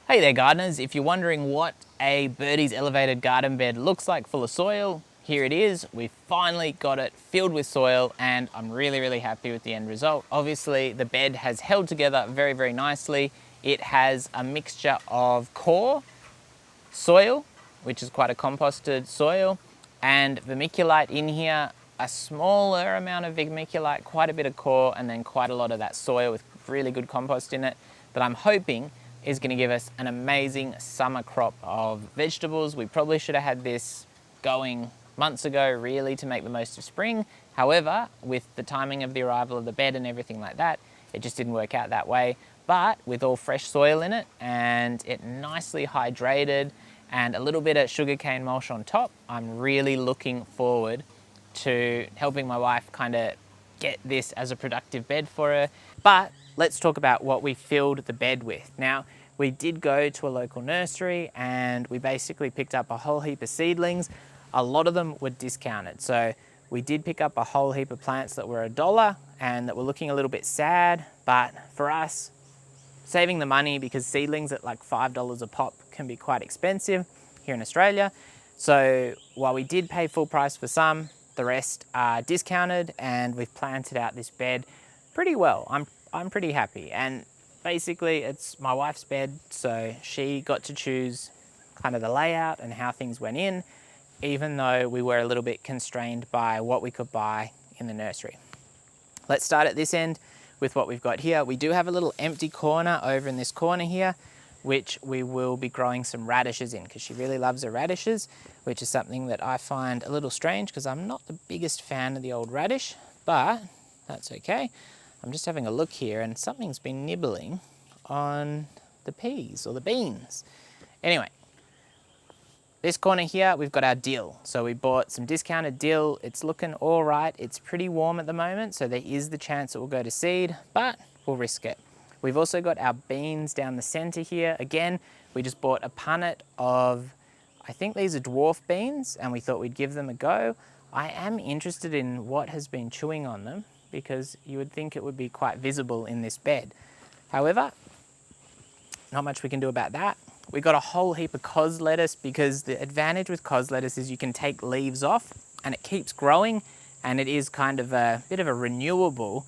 Hey there gardeners, if you're wondering what a Birdies elevated garden bed looks like full of soil, here it is. We've finally got it filled with soil and I'm really happy with the end result. Obviously the bed has held together very nicely. It has a mixture of core soil, which is quite a composted soil, and vermiculite in here, a smaller amount of vermiculite, quite a bit of core, and then quite a lot of that soil with really good compost in it that I'm hoping is going to give us an amazing summer crop of vegetables. We probably should have had this going months ago really to make the most of spring. However, with the timing of the arrival of the bed and everything like that, it just didn't work out that way. But with all fresh soil in it and it nicely hydrated and a little bit of sugarcane mulch on top, I'm really looking forward to helping my wife kind of get this as a productive bed for her. But let's talk about what we filled the bed with. Now, we did go to a local nursery and we basically picked up a whole heap of seedlings. A lot of them were discounted. So we did pick up a whole heap of plants that were $1 and that were looking a little bit sad. But for us, saving the money, because seedlings at like $5 a pop can be quite expensive here in Australia. So while we did pay full price for some, the rest are discounted and we've planted out this bed pretty well. I'm pretty happy. And basically it's my wife's bed, so she got to choose kind of the layout and how things went in, even though we were a little bit constrained by what we could buy in the nursery. Let's start at this end with what we've got here. We do have a little empty corner over in this corner here, which we will be growing some radishes in because she really loves her radishes, which is something that I find a little strange because I'm not the biggest fan of the old radish, but that's okay. I'm just having a look here and something's been nibbling on the peas or the beans. Anyway, this corner here, we've got our dill. So we bought some discounted dill. It's looking all right. It's pretty warm at the moment, so there is the chance it will go to seed, but we'll risk it. We've also got our beans down the center here. Again, we just bought a punnet of, I think these are dwarf beans, and we thought we'd give them a go. I am interested in what has been chewing on them because you would think it would be quite visible in this bed. However, not much we can do about that. We got a whole heap of cos lettuce because the advantage with cos lettuce is you can take leaves off and it keeps growing, and it is kind of a bit of a renewable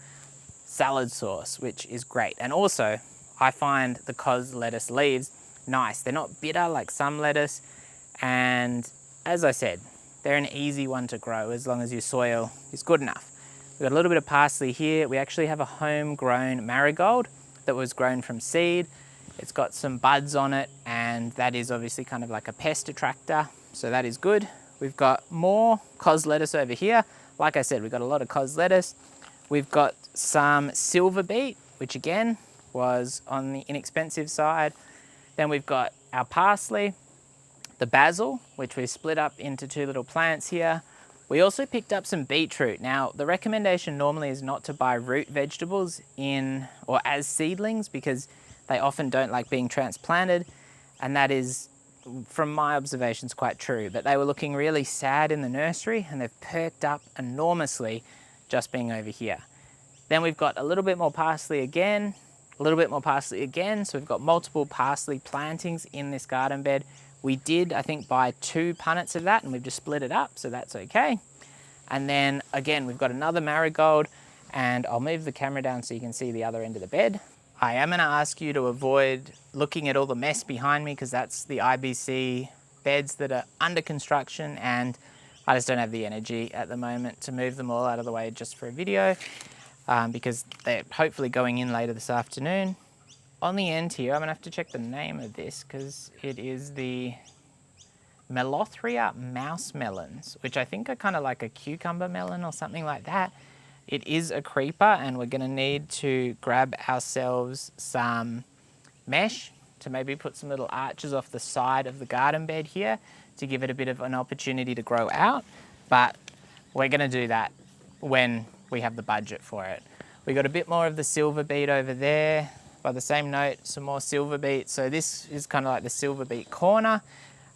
salad sauce, which is great. And also I find the cos lettuce leaves nice. They're not bitter like some lettuce, and as I said, they're an easy one to grow as long as your soil is good enough. We've got a little bit of parsley here. We actually have a homegrown marigold that was grown from seed. It's got some buds on it, and that is obviously kind of like a pest attractor, so that is good. We've got more cos lettuce over here. Like I said, we've got a lot of cos lettuce. We've got some silver beet, which again was on the inexpensive side. Then we've got our parsley, the basil, which we split up into two little plants here. We also picked up some beetroot. Now, the recommendation normally is not to buy root vegetables in or as seedlings because they often don't like being transplanted, and that is, from my observations, quite true. But they were looking really sad in the nursery and they've perked up enormously just being over here. Then we've got a little bit more parsley again, a little bit more parsley again. So we've got multiple parsley plantings in this garden bed. We did, I think, buy 2 punnets of that and we've just split it up, so that's okay. And then again, we've got another marigold, and I'll move the camera down so you can see the other end of the bed. I am going to ask you to avoid looking at all the mess behind me because that's the IBC beds that are under construction, and I just don't have the energy at the moment to move them all out of the way just for a video because they're hopefully going in later this afternoon. On the end here, I'm going to have to check the name of this because it is the Melothria mouse melons, which I think are kind of like a cucumber melon or something like that. It is a creeper, and we're going to need to grab ourselves some mesh to maybe put some little arches off the side of the garden bed here to give it a bit of an opportunity to grow out. But we're going to do that when we have the budget for it. We got a bit more of the silver beet over there. By the same note, some more silver beet. So this is kind of like the silver beet corner.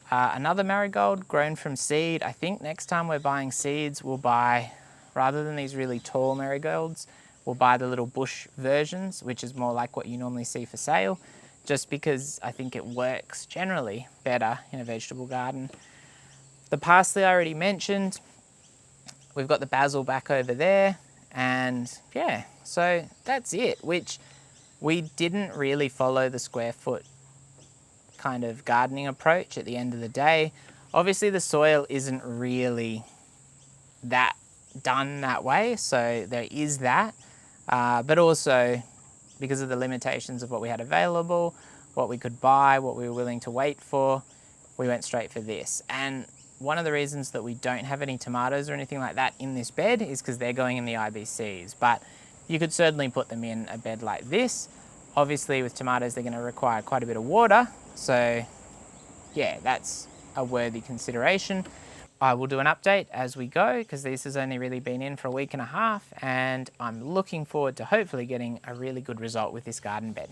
Another marigold grown from seed. I think next time we're buying seeds, we'll buy, rather than these really tall marigolds, we'll buy the little bush versions, which is more like what you normally see for sale, just because I think it works generally better in a vegetable garden. The parsley I already mentioned. We've got the basil back over there, and yeah, so that's it, which we didn't really follow the square foot kind of gardening approach at the end of the day. Obviously the soil isn't really that done that way, so there is that, but also because of the limitations of what we had available, what we could buy, what we were willing to wait for, we went straight for this. And one of the reasons that we don't have any tomatoes or anything like that in this bed is because they're going in the IBCs, but you could certainly put them in a bed like this. Obviously with tomatoes they're going to require quite a bit of water, so yeah, that's a worthy consideration. I will do an update as we go because this has only really been in for a week and a half, and I'm looking forward to hopefully getting a really good result with this garden bed.